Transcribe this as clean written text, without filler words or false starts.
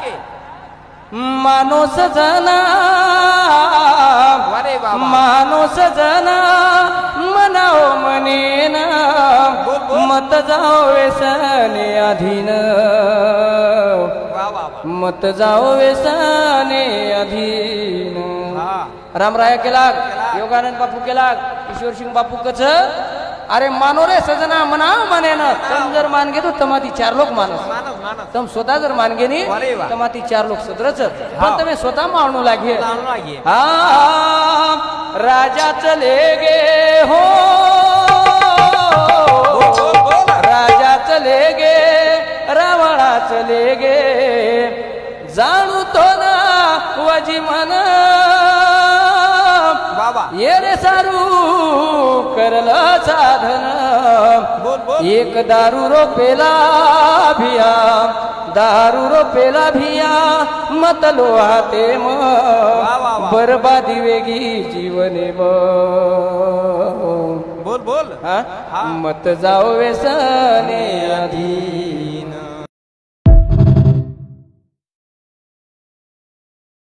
के माणूस जना अरे बाबा माणूस जना मनाव मनेन मत जाओ व्यसने अधीन मत जाओ व्यसने अधीन रामराया केला योगानंद बापू केला ईश्वर सिंग बापू कच अरे मानो रे सजना मना माने ना तम जर मान गे तो तमाती चार लोक मानस तम स्वतः जर मान गे नी तमाती चार लोक सदरच पण तुम्ही स्वतः मानू लागे हा राजा चले गे हो राजा चले गे रावणा चले गे जाणू तो ना वजी मन ये रे सारू करला साधन एक दारू रोपेला भिया दारू रोपेला भिया मत लोहाते म बरबादी वेगी जीवने म बोल बोल मत जाओ व्यसने आधी